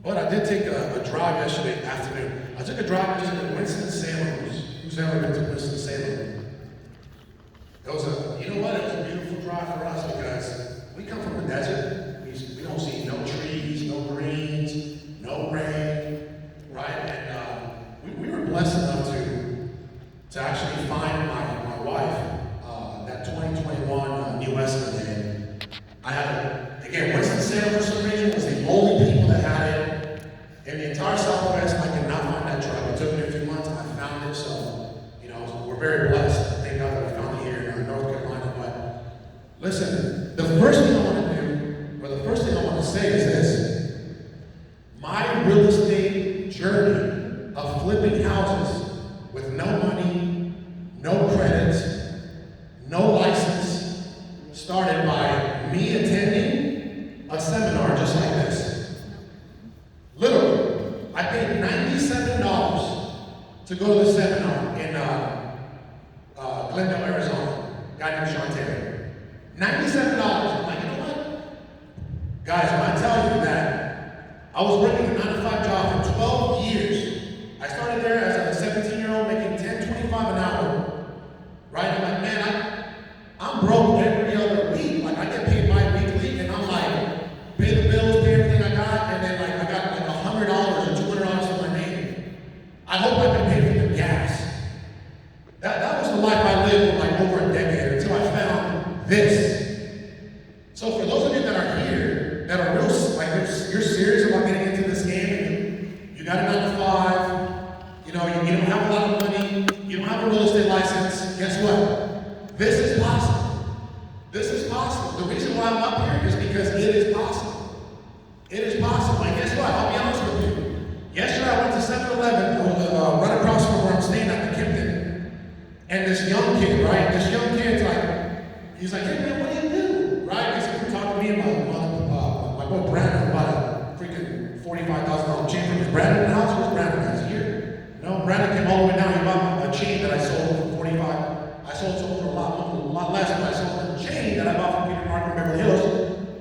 But I did take a drive yesterday afternoon. I took a drive yesterday to Winston-Salem. Who's ever been to Winston-Salem? It was you know what? It was a beautiful drive for us because we come from the desert. We don't see no trees, no greens, no rain, right? And we were blessed enough to actually find my wife that 2021 New Escalade. I had, again, Winston-Salem for some reason was the only people that had it in the entire Southwest. I could not find that truck. It took me a few months. I found it, so we're very blessed. Thank God that we found it here in North Carolina. But listen, the first thing I want to do, or the first thing I want to say is this: my real estate journey of flipping houses with no money, no credit, no license, started by me attending a seminar just like this. Literally, I paid $97 to go to the seminar in Glendale, Arizona. A guy named Sean Terry. $97. I'm like, you know what? Guys, when I tell you that I was working a 9-to-5 job for 12 years, I started there as a 17-year-old making $10.25 an hour. Right? I'm like, man, I'm broke every other week. Like, I get paid bi-weekly, and I'm like, pay the bills, pay everything I got, and then like I got like $100 or $200 to my name. I hope I can pay for the gas. That was the life I lived for like over a decade until I found this. So for those of you that are here, that are real, like you're serious about getting into this game, and you got a 9-to-5, you don't have a lot of money, you don't have a real estate license, guess what? This is possible. This is possible. The reason why I'm up here is because it is possible. It is possible. And guess what? I'll be honest with you. Yesterday I went to 7-Eleven, right across from where I'm staying at the Kimpton. And this young kid, right? This young kid's like, he's like, hey man, what do you do? Right? He's like, talking to me and my boy Brandon about a freaking $45,000 chain from his Brandon house. Where's Brandon? He's here. No, Brandon came all the way down. He bought a chain that I sold for 45. I sold it for a lot less, but I sold a chain that I bought from Peter Parker in Beverly Hills.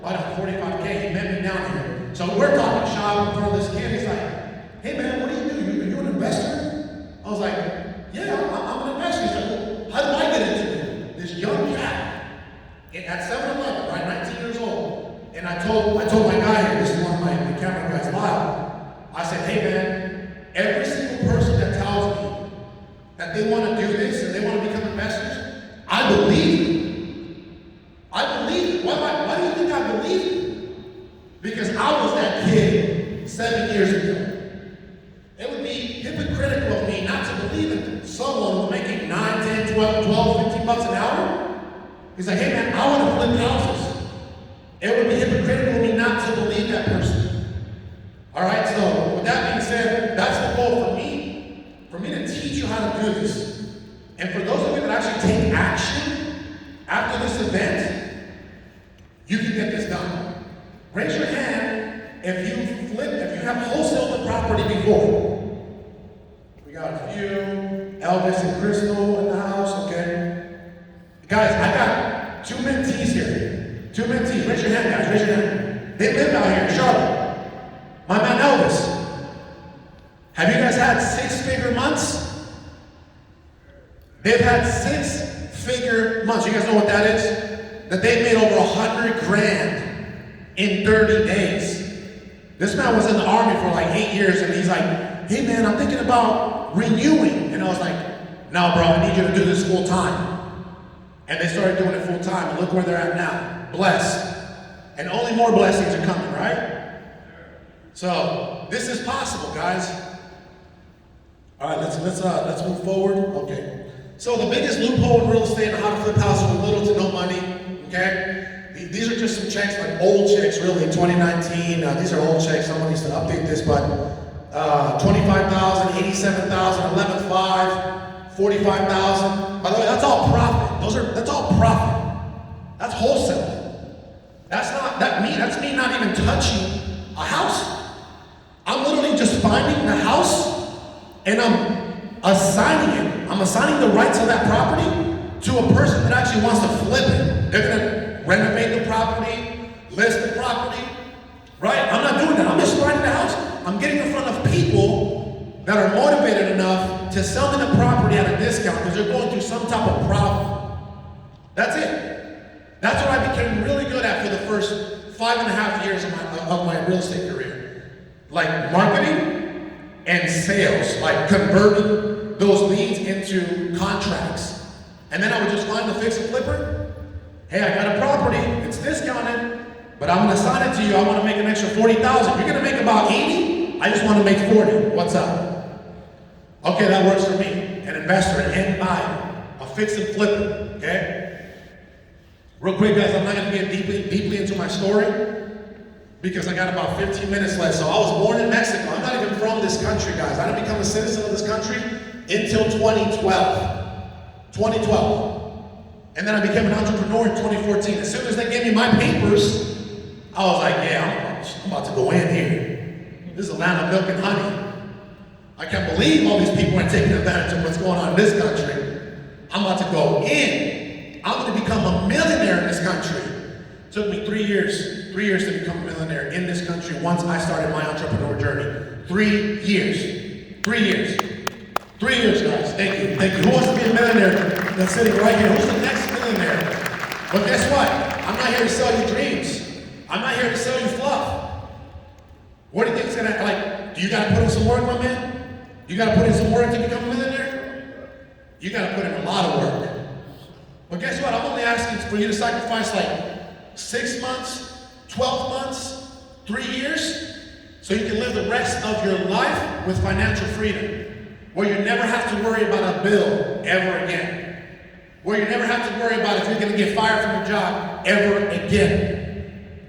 Bought it for $45K. He met me down here. So we're talking shop in front of this kid. He's like, hey man, what do you do? You an investor? I was like, yeah, I'm an investor. He's like, well, how did I get into it? This young cat at 7-Eleven, right, 19 years old. And I told my guy here, this is one of my camera guys live. I said, hey man, every single person that tells me that they want to do this and they want to become investors, I believe it. I believe it. Why do you think I believe it? Because I was that kid 7 years ago. It would be hypocritical of me not to believe in someone who's making 9, 10, 12, 15 bucks an hour. He's like, hey man, I want to flip houses. It would be hypocritical of me not to believe that person. All right, so with that being said, that's the goal for me to teach you how to do this. And for those of you that actually take action after this event, you can get this done. Raise your hand if you have wholesaled the property before. We got a few. Elvis and Crystal in the house, okay? Guys, I got 2 mentees here. 2 mentees. Raise your hand, guys. Raise your hand. They live out here in Charlotte. My man Elvis. Have you guys had 6-figure months? They've had 6-figure months. You guys know what that is? That they've made over 100 grand in 30 days. This man was in the army for like 8 years, and he's like, hey man, I'm thinking about renewing. And I was like, no bro, I need you to do this full time. And they started doing it full time, and look where they're at now. Blessed. And only more blessings are coming, right? So this is possible, guys. All right, let's move forward. Okay. So the biggest loophole in real estate on how to flip houses with little to no money. Okay. These are just some checks, like old checks, really. 2019. These are old checks. Someone needs to update this, but 25,000, 87,000, 11,500, 45,000. By the way, that's all profit. That's all profit. That's wholesale. That's me not even touching a house. I'm literally just finding the house and I'm assigning it. I'm assigning the rights of that property to a person that actually wants to flip it. They're gonna renovate the property, list the property, right? I'm not doing that. I'm just finding the house. I'm getting in front of people that are motivated enough to sell me the property at a discount because they're going through some type of problem. That's it. That's what I became really good at for the first 5.5 years of my real estate career. Like marketing and sales, like converting those leads into contracts. And then I would just find the fix and flipper. Hey, I got a property, it's discounted, but I'm gonna assign it to you. I wanna make an extra 40,000. You're gonna make about 80, I just wanna make 40. What's up? Okay, that works for me. An investor, an end buyer, a fix and flipper, okay? Real quick, guys, I'm not gonna get deeply into my story because I got about 15 minutes left. So I was born in Mexico. I'm not even from this country, guys. I didn't become a citizen of this country until 2012. 2012. And then I became an entrepreneur in 2014. As soon as they gave me my papers, I was like, yeah, I'm about to go in here. This is a land of milk and honey. I can't believe all these people are taking advantage of what's going on in this country. I'm about to go in. I'm going to become a millionaire in this country. It took me 3 years to become a millionaire in this country once I started my entrepreneur journey. 3 years. 3 years. 3 years, guys. Thank you. Thank you. Who wants to be a millionaire that's sitting right here? Who's the next millionaire? But guess what? I'm not here to sell you dreams. I'm not here to sell you fluff. What do you think it's gonna, like, do you gotta put in some work, my man? You gotta put in some work to become a millionaire? You gotta put in a lot of work. But guess what? I'm only asking for you to sacrifice like 6 months, 12 months, 3 years, so you can live the rest of your life with financial freedom. Where you never have to worry about a bill ever again. Where you never have to worry about if you're gonna get fired from your job ever again.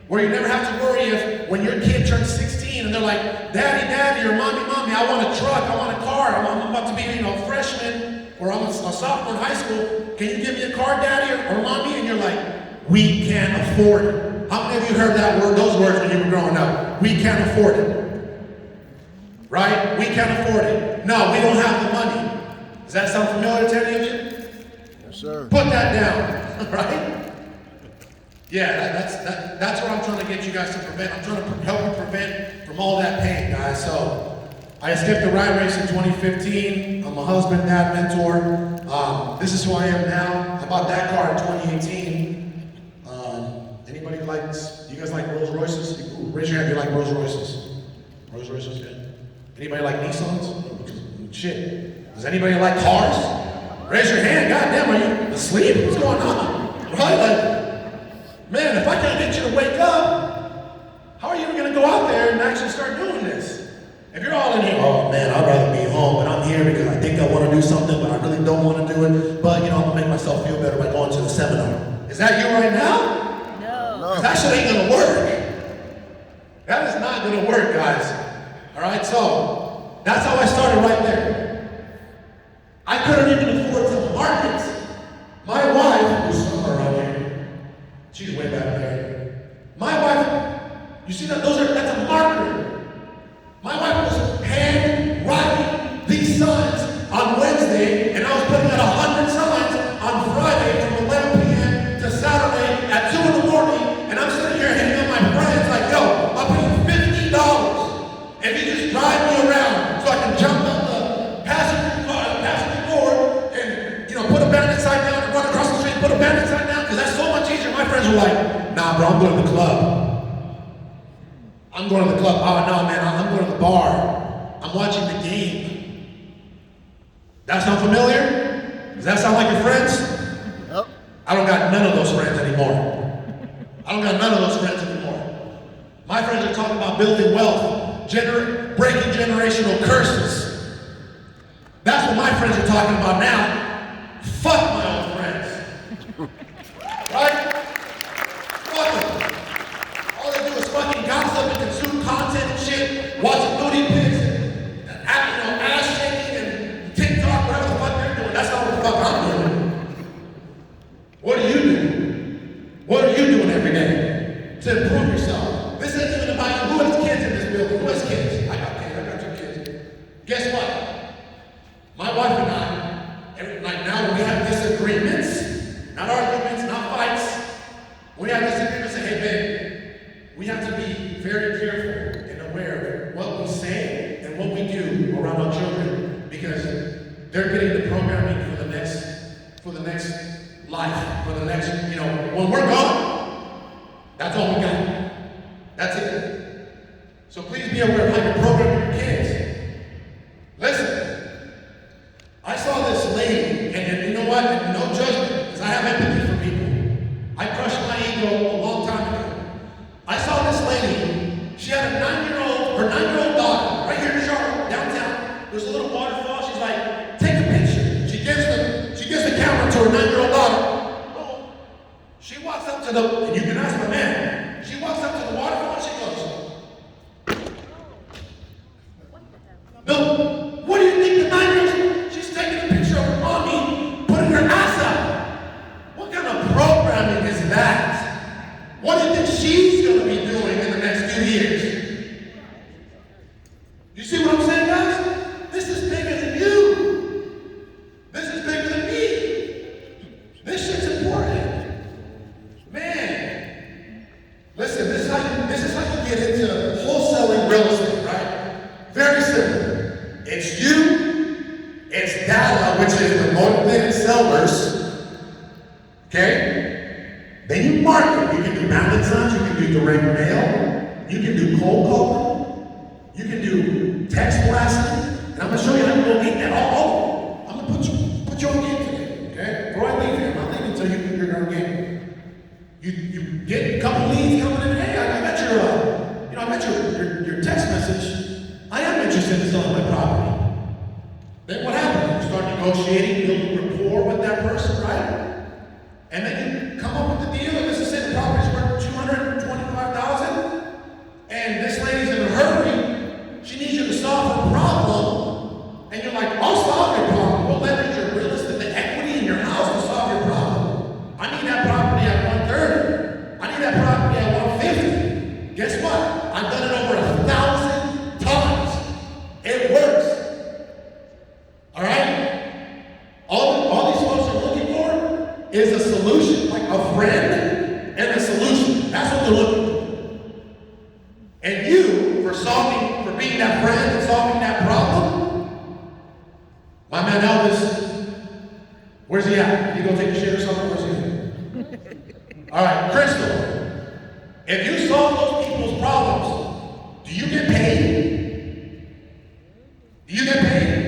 Where you never have to worry if when your kid turns 16 and they're like, daddy, or mommy, I want a truck, I want a car, I'm about to be a freshman, or I'm a sophomore in high school, can you give me a car, daddy or mommy? And you're like, we can't afford it. How many of you heard those words when you were growing up? We can't afford it. Right? We can't afford it. No, we don't have the money. Does that sound familiar to any of you? Yes, sir. Put that down, right? Yeah, that's what I'm trying to get you guys to prevent. I'm trying to help you prevent from all that pain, guys. So, I skipped the rat race in 2015. I'm a husband, dad, mentor. This is who I am now. I bought that car in 2018. Anybody you guys like Rolls Royces? Raise your hand if you like Rolls Royces. Rolls Royces, yeah. Anybody like Nissans? Shit. Does anybody like cars? Raise your hand. God damn, are you asleep? What's going on? Right? Like, man, if I can't get you to wake up, how are you ever gonna go out there and actually start doing this? If you're all in here, oh man, I'd rather be home, but I'm here because I think I want to do something, but I really don't want to do it. But I'm gonna make myself feel better by going to the seminar. Is that you right now? No. That shit ain't gonna work. That is not gonna work, guys. All right, so that's how I started right there. I couldn't even afford to market. My wife, who's somewhere around here, she's way back there. My wife, you see that? That's a marketer. My wife was hand writing these signs on Wednesday, and I was putting out 100 signs on Friday from 11 p.m. to Saturday at 2 in the morning, and I'm sitting here hitting up my friends like, yo, I'll pay you $50. If you just drive me around so I can jump out the passenger door and put a bandit sign down and run across the street and put a bandit sign down, because that's so much easier. My friends were like, nah bro, I'm going to the club. I'm going to the club. Oh no man, I'm going to the bar. I'm watching the game. That sound familiar? Does that sound like your friends? Yep. I don't got none of those friends anymore. I don't got none of those friends anymore. My friends are talking about building wealth. Breaking generational curses. That's what my friends are talking about now. Fuck my old friends. Right? Fuck them. All they do is fucking gossip and consume content and shit, watching booty pics and ass shaking and TikTok, whatever the fuck they're doing. That's not what the fuck I'm doing. What are you doing? What are you doing every day to improve yourself? This isn't even about you. Who has kids in this building? Who has kids? I got kids. I got 2 kids. Guess what? My wife and I, like now we have disagreements, not arguments, not fights. We have disagreements and say, hey babe, we have to be very careful and aware of what we say programming for the next life, for the next, when we're gone, that's all we got. That's it. So please be aware of how you program your kids. Listen, I saw this lady, and you know what? No judgment, because I have empathy for people. I crushed my ego a long time ago. I saw this lady, she had her 9-year-old daughter, right here in Charlotte, downtown. There's a little waterfall. She's like, take a picture. She gives the camera to her 9-year-old daughter. Boom. She walks up to the, and you can ask my man, she walks up to the waterfall and she goes, no, what do you think the 9-year-old, she's taking a picture of her mommy, putting her ass up. What kind of programming is that? What do you think she's going to be doing in the next few years? You see what I'm saying, guys? This is bigger than you. This is bigger than me. This shit's important. Man. Listen, this is how you get into wholesaling real estate, right? Very simple. It's you, it's data, which is the motivated sellers. Okay? Then you market. You can do Valentine's, you can do direct mail, you can do cold calling, you can do text blasting, and I'm going to show you how you go get that all over. I'm going to put you on game today, okay? Before I leave here, I'm not leaving until you're on game. You get a couple leads coming in, hey, I got your text message. I am interested in selling my property. Then what happens? You start negotiating, building rapport with that person, right? And then you come up with the deal, and this is it, the property's worth $225,000, and this lady's in a hurry. She needs you to solve her problem, and you're like, I'll solve your problem. We'll leverage your real estate, the equity in your house to solve your problem. I need that property at 130. I need that property at 150. Guess what? I've done it over 1,000 times. It works. All right? All these folks are looking for is a solution, like a friend and a solution. That's what they're looking for. And you, for being that friend and solving that problem, my man Elvis, where's he at? Did he go take a shit or something? Where's he at? All right, Crystal, if you solve those people's problems, do you get paid? Do you get paid?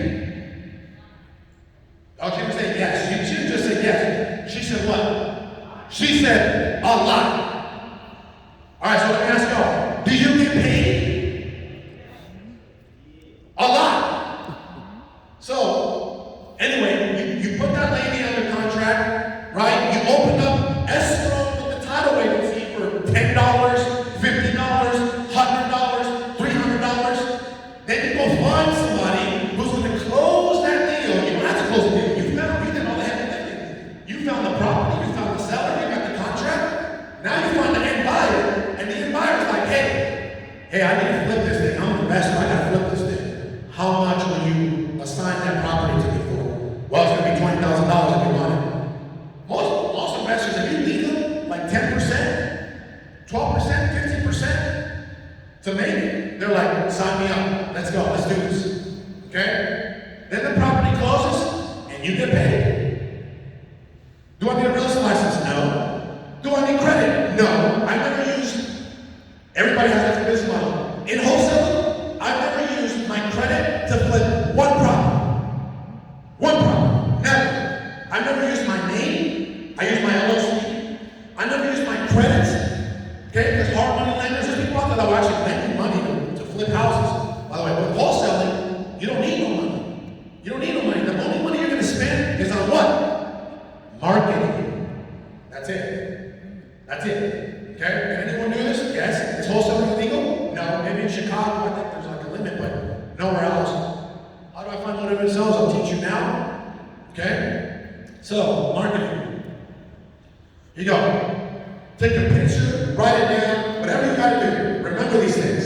Oh, she didn't say yes. She didn't just say yes. She said what? She said a lot. All right, so let me ask y'all. Do you get paid? A lot. So, anyway, you put that lady under contract, right? You open up escrow with the title agency for $10, $50, $100, $300. Then you go find somebody who's going to close that deal. You don't have to close the deal. You did all the heavy lifting. You found the property, you found the seller, you got the contract. Now you find the end buyer, and the end buyer's like, hey, I need to flip this thing. I'm an investor, I got to flip this thing. How much will you assign that property to me for? Well, it's going to be $20,000 if you want it. Most investors, if you leave them like 10%, 12%, 15% to make it, they're like, sign me up. Let's go. Let's do this. Okay? Then the property closes, and you get paid. Do I need a real estate license? No. Do I need credit? No. I never used. Everybody has different business model. In wholesaling, I've never used my credit to flip one property. One property. Never. I've never used my name. I use my LLC. I never used my credits. Okay? Because hard money lenders, there's people out there that will actually lend you money to flip houses. By the way, with wholesaling, you don't need no money. You don't need no money. The only money you're going to spend is on what? Marketing. That's it. That's it. Okay? Can anyone do this? Yes. Is wholesaling illegal? No. Maybe in Chicago, I think there's like a limit, but nowhere else. How do I find motivated sellers? I'll teach you now. Okay? So, marketing. Here you go. Take a picture, write it down, whatever you got to do. Remember these things.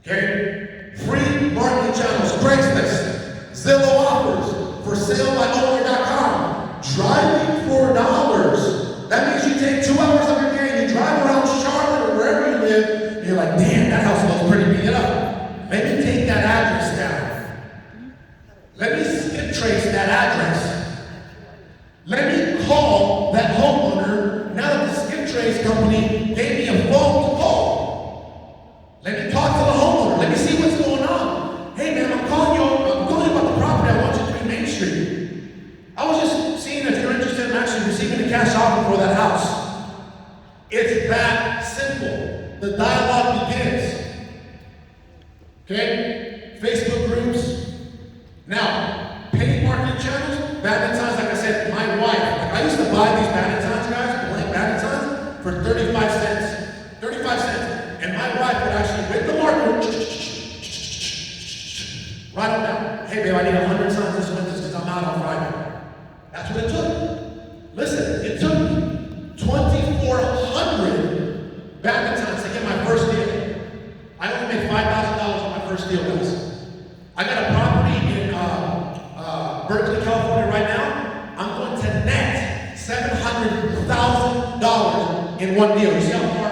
Okay? Free marketing channels, Craigslist, Zillow offers, for sale by owner.com, driving for dollars. That means you take 2 hours of your day and you drive around Charlotte or wherever you live, and you're like, damn, that house looks pretty beat up. Let me take that address down. Let me the dialogue begins. Okay? Facebook groups. Now, paid marketing channels, Valentine's, like I said, my wife. I used to buy these Valentine's, guys, blank Valentine's, for 35 cents. 35 cents. And my wife would actually, with the marker, write them down. Hey, babe, I need 100 signs this winter because I'm out on Friday. That's what it took. Listen, it took 2,400 Valentine's to get my first deal. I only made $5,000 on my first deal, guys. I got a property in Berkeley, California right now. I'm going to net $700,000 in one deal. You see how far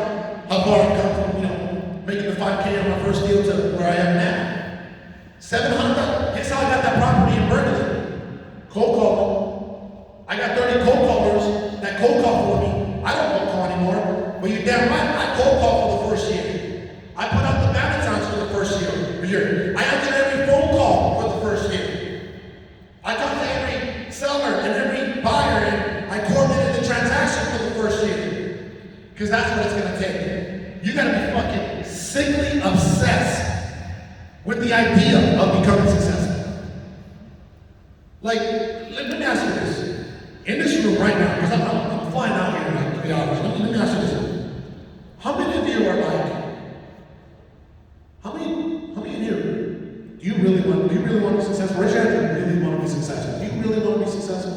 I've come from, making the 5K on my first deal to where I am now. $700,000. Guess how I got that property in Berkeley? Cold call. I got 30 cold callers that cold call for me. I don't cold call anymore. But you're damn right, I cold call for the first year. I put out the Valentine's for the first year. I answered every phone call for the first year. I talked to every seller and every buyer, and I coordinated the transaction for the first year. Because that's what it's going to take. You got to be fucking sickly obsessed with the idea of becoming successful. Like, let me ask you this. In this room right now, because I'm flying out here in like 3 hours. Let me ask you this. How many of you are like, how many in here do you really want to be successful? Raise your hand if you really want to be successful. Do you really want to be successful?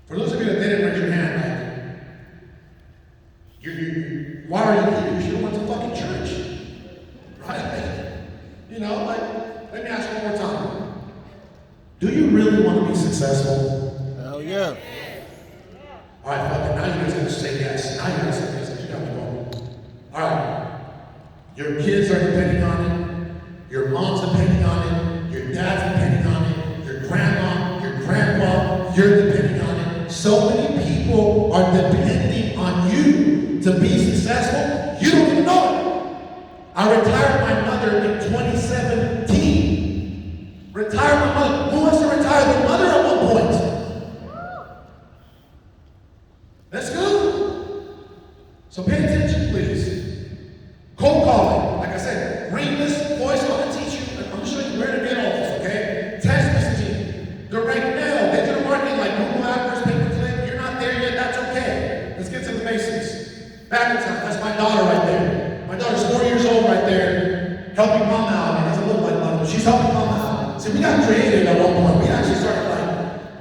For those of you that didn't raise your hand, like, why are you here? You should have went to fucking church. Right? Let me ask you one more time. Do you really want to be successful? Hell yeah. All right, fuck it. Now you guys are going to say yes. Now you guys say yes. You got me going. All right. Your kids are depending on it. Your mom's depending on it. Your dad's depending on it. Your grandma, your grandpa, you're depending on it. So many people are depending on you to be successful. You don't even know it. I retired my mother in 2017. Retired my mother. Who wants to retire their mother at one point? Let's go. So pay attention, please. Cold calling. Like I said, ring this voice. I'm going to teach you. I'm going to show you where to get all this, okay? Text messaging, direct mail, digital marketing like Google AdWords, pay-per-click. You're not there yet. That's okay. Let's get to the basics. Valentine's. That's my daughter right there. My daughter's 4 years old right there, helping mom out. It doesn't look like mom, but she's helping mom out. See, we got creative at one point. We actually started like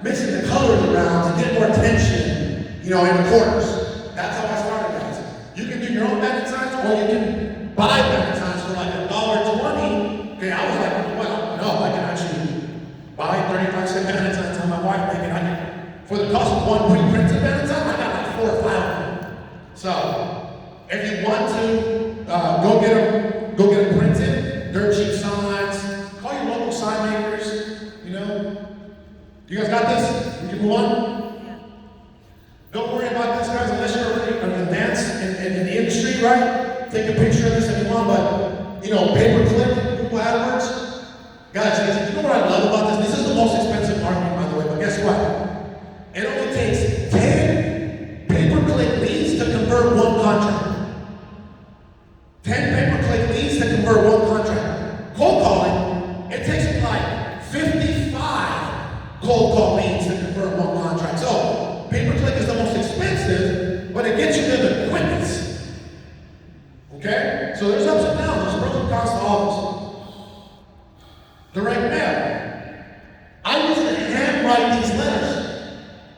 mixing the colors around to get more attention, in the corners. That's how I started, guys. You can do your own Valentine's, or you can buy Valentine's for like $1.20. Okay, I was like, well, no, I can actually buy 35-cent Valentine's on my wife, maybe for the cost of one pre-printed Valentine, I got like 4 or 5 of them. So, if you want to, go get them printed, dirt cheap signs, call your local sign makers, You guys got this? We can move on? Yeah. Don't worry about this, guys, unless you're already advanced in the industry, right? Take a picture of this if you want, but, pay-per-click, Google AdWords. Guys, you know what I love about this? This is the most expensive marketing, by the way, but guess what? It only takes 10 pay-per-click leads to convert one contract. 10 pay-per-click leads to convert one contract. Cold calling, it takes me like 55 cold call leads to convert one contract. So, pay-per-click is the most expensive, but it gets you there the quickest. Okay? So there's ups and downs, there's pros and cons to all this. Direct mail. I used to handwrite these letters.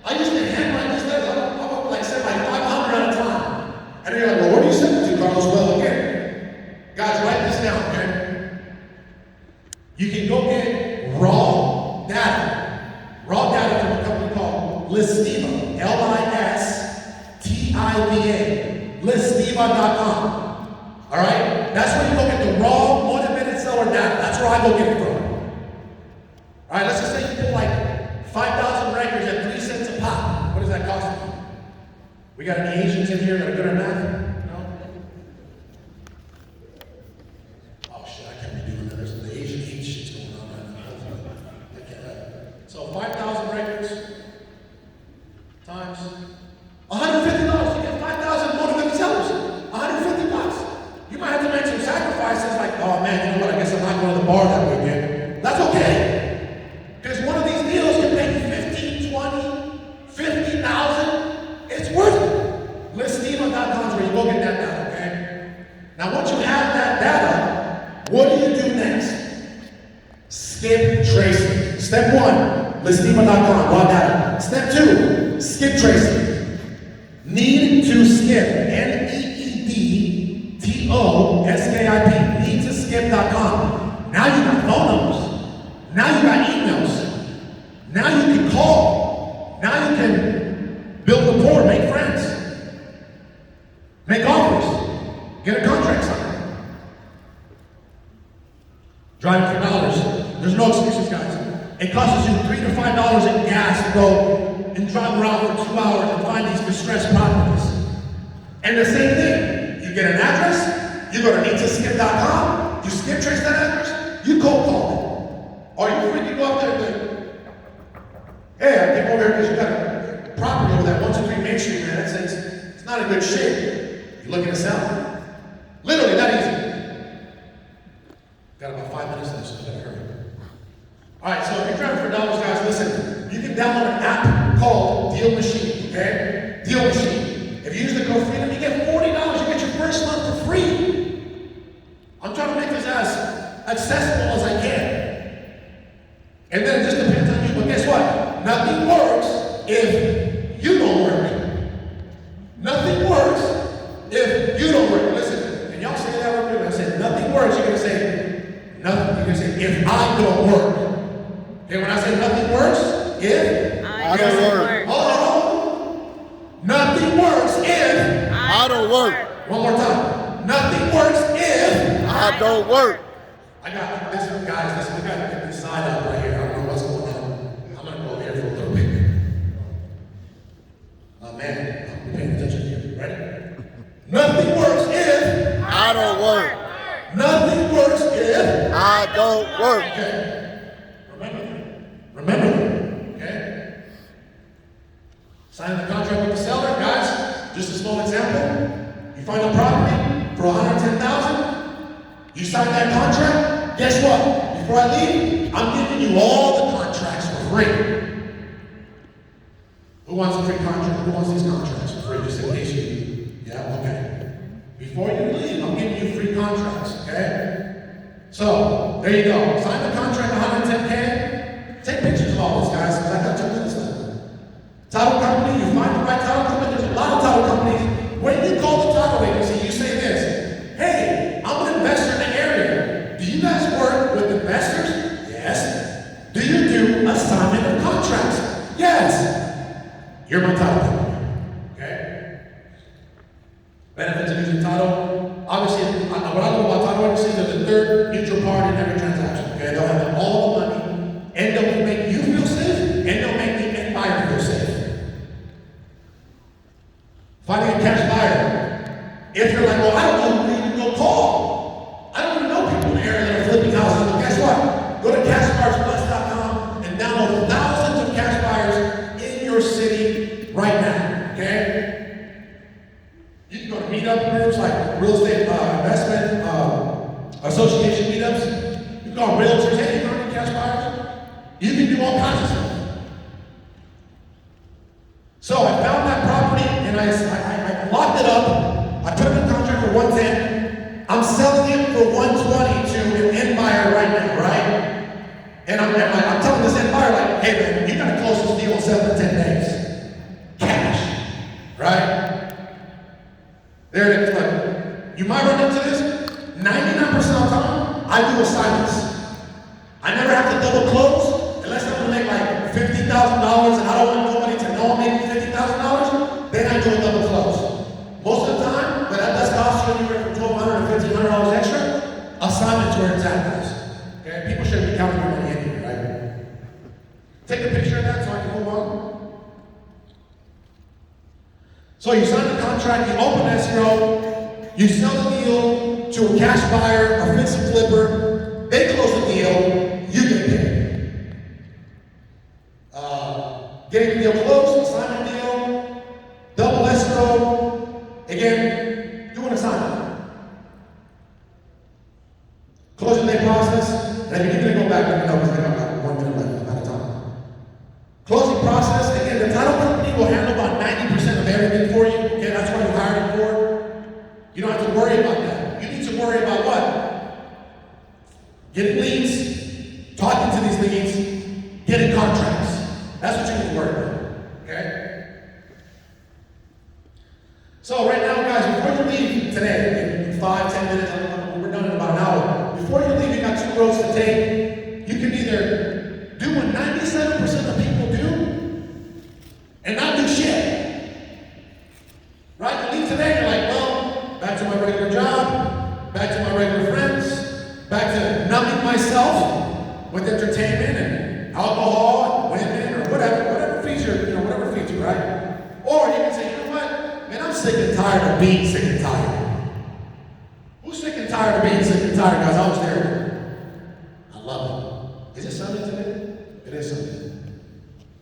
I would like send like 500 at a time. And you're like, well, where do you send it to, Carlos? Well, again, guys, write this down, okay? You can go get raw data from a company called Listiva, Listiva, Listiva.com. All right? That's where you go get the raw motivated seller data. That's where I go get it from. All right, let's just say you put like 5,000 records at 3 cents a pop. What does that cost you? We got any Asians in here that are good at math? No? Oh shit, I can't be doing that. There's the Asian hate shit's going on right now. I can't. So 5,000 records times $150. You get 5,000 motivated once you have that data, what do you do next? Skip tracing. Step one, listema.com, raw data. Step two, skip tracing. Need to skip, NEEDTOSKIP, need to skip.com. Now you got phone numbers. Now you got emails. Now you can call. Now you can build rapport, make friends, make offers, get a contract signed. Driving for dollars. There's no excuses, guys. It costs you $3 to $5 in gas to go and drive around for 2 hours and find these distressed properties. And the same thing, you get an address, you go to needtoskip.com, you skip trace that address, you cold call it. Or you freaking go up there and go, hey, I came over here because you got a property over that 123 Main Street, man. That says it's not in good shape. You looking to sell? Literally that easy. Got about 5 minutes left, so you gotta hurry. All right, so if you're driving for dollars, guys, listen. You can download an app called Deal Machine, okay? Deal Machine. If you use the code FREEDOM, you get $40. You get your first month for free. I'm trying to make this as accessible as I can. And then it just depends on you. But guess what? Nothing works if you don't work. Nothing works if you don't work. Listen, and y'all say that real quick. I said nothing works. You're gonna say nothing. You're gonna say if I don't work. Okay, when I say nothing works, if I don't work. Oh, nothing works if I don't work. One more time. Nothing works if I don't work. I got this, guys. Listen, we got to get this side up right here. I don't know what's going on. I'm gonna go over here for a little bit. Man, I'm paying attention here. Ready? Nothing works if I don't work. Nothing works if I don't work. Okay. Remember that, okay? Sign the contract with the seller, guys. Just a small example. You find a property for $110,000. You sign that contract. Guess what? Before I leave, I'm giving you all the contracts for free. Who wants a free contract? Who wants these contracts for free? Just in case you. Yeah, okay. Before you leave, I'm giving you free contracts, okay? So there you go. Sign the contract, $110K. Take pictures of all this, guys, because I got 2 minutes left. Title company, you find the right title company. There's a lot of title companies. When you call the title agency, you say this: hey, I'm an investor in the area. Do you guys work with investors? Yes. Do you do assignment of contracts? Yes. You're my title company. Okay? Benefits of using title. Obviously, what I know about title agencies, they're the third neutral party in every transaction. Okay? They'll have all the money. And they'll make you feel safe, and they'll make the end buyer feel safe. Finding a cash buyer. If you're like, well, I don't know who even go call. I don't even know people in the area that are flipping houses. Well, guess what? Go to cashbuyersplus.com and download thousands of cash buyers in your city right now. Okay? You can go to meetup groups like Realestate Investment Association meetups. You can call realtors. Hey, you know any cash buyers? You can do all kinds of stuff. So I found that property and I locked it up. I put it in contract for $110. I'm selling it for $120 to an end buyer right now, right? And I'm telling this end buyer, like, hey man, you gotta close this deal in 7 to 10 days. Cash, right? There it is. Look, you might run into this. 99% of the time, I do assignments. I never have to double close unless I'm gonna make like $50,000 and I don't want nobody to know I'm making $50,000. Then I do a double close. Most of the time, but that does cost you anywhere from $1,200 to $1,500 extra. Assignments where it's at, guys. Okay, people shouldn't be counting your money anyway, right? Take a picture of that so I can move on. So you sign the contract, you open escrow, you sell the deal to a cash buyer, a fix and flipper. They close the deal, you get paid. Getting the deal closed, sign the deal, double escrow, again, do an assignment. Closing day process, and you're going to go back, let me know because I got 1 minute left, I'm out of time. Closing process, again, the title company will handle about 90% of everything for you. Okay, that's what you hired them for. You don't have to worry about that. You need to worry 5-10 minutes. We're done in about an hour. Before you leave, you got 2 roads to take. You can either do what 97% of people do and not do shit. Right? You leave today, you're like, well, back to my regular job, back to my regular friends, back to numbing myself with entertainment and alcohol and women or whatever feeds you, whatever feeds you, right? Or you can say, you know what? Man, I'm sick and tired of being sick and tired. Who's sick and tired of being sick and tired, guys? I was there. I love it. Is it Sunday today? It is Sunday.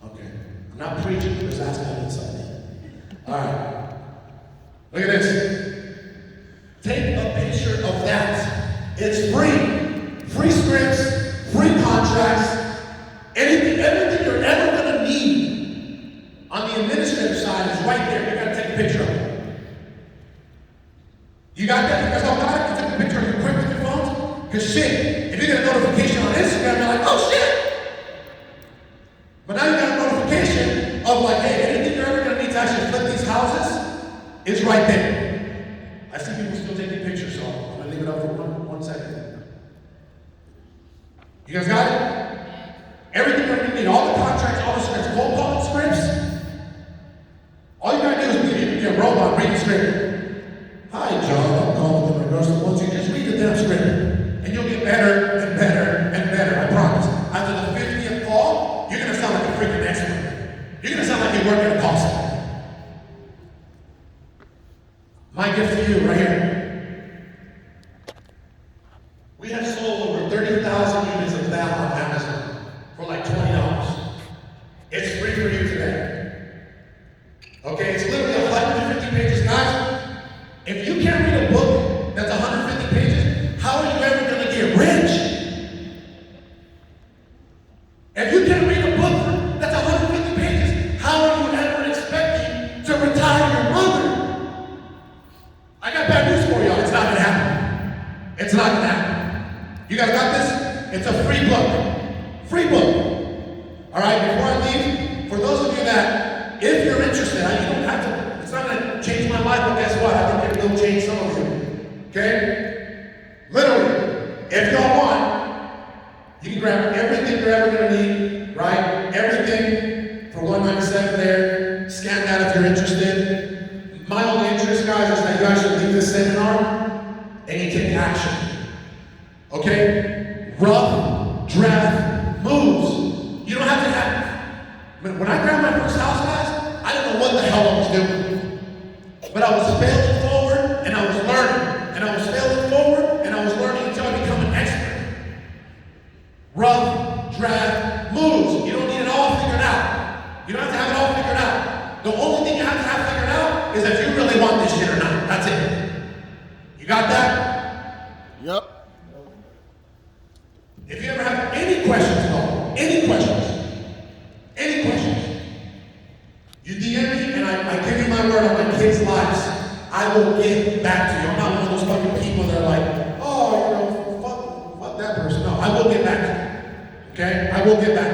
Okay. I'm not preaching, because that's not on Sunday. All right. Look at this. Take a picture of that. It's free. Free scripts, free contracts, everything you're ever going to need on the administrative side is right there. You got to take a picture of it. You got that? You guys all got it? You took a picture of it quick with your phones? Because shit, if you get a notification on Instagram, you're like, oh shit! But now you got a notification of like, hey, anything you're ever going to need to actually flip these houses is right there. I see people still taking pictures, so I'm going to leave it up for one second. You guys got it? Everything you're going to need, all the contracts, all the scripts, cold call scripts. All you got to do is be a robot, read the script. Hi, John, I'm calling in regards to once you just read the damn script. And you'll get better and better and better, I promise. After the 50th call, you're going to sound like a freaking expert. You're going to sound like you work at a call center. My gift to you right here. We have sold over 30,000 units of that on Amazon for like $20. It's free for you today. Okay, it's literally 150 pages. Guys, if you can't read a book that's 150 pages, how are you ever going to get rich? If you can't read a book that's 150 pages, how are you ever expecting to retire your mother? I got bad news for y'all. It's not going to happen. It's not going to happen. You guys got this? It's a free book. Free book. All right, before I leave, for those of you that, if you're interested, you don't have to, it's not going to change my life, but guess what? I think it will change some of you. Okay? Literally, if y'all want, you can grab everything you're ever going to need, right? Everything for $197 there. Scan that if you're interested. My only interest, guys, is that you actually leave this seminar and you take action. Okay? Rough draft moves. You don't have to have. When I grabbed my first house, guys, I didn't know what the hell I was doing. But I was failing forward and I was learning. And I was failing forward and I was learning until I become an expert. Rough draft moves. You don't need it all figured out. You don't have to have it all figured out. The only thing you have to have figured out is if you really want this shit or not. That's it. You got that? Yep. If you ever have any questions at all, any questions, you DM me and I give you my word on my kids' lives, I will get back to you. I'm not one of those fucking people that are like, oh, fuck that person. No, I will get back to you. Okay? I will get back to you.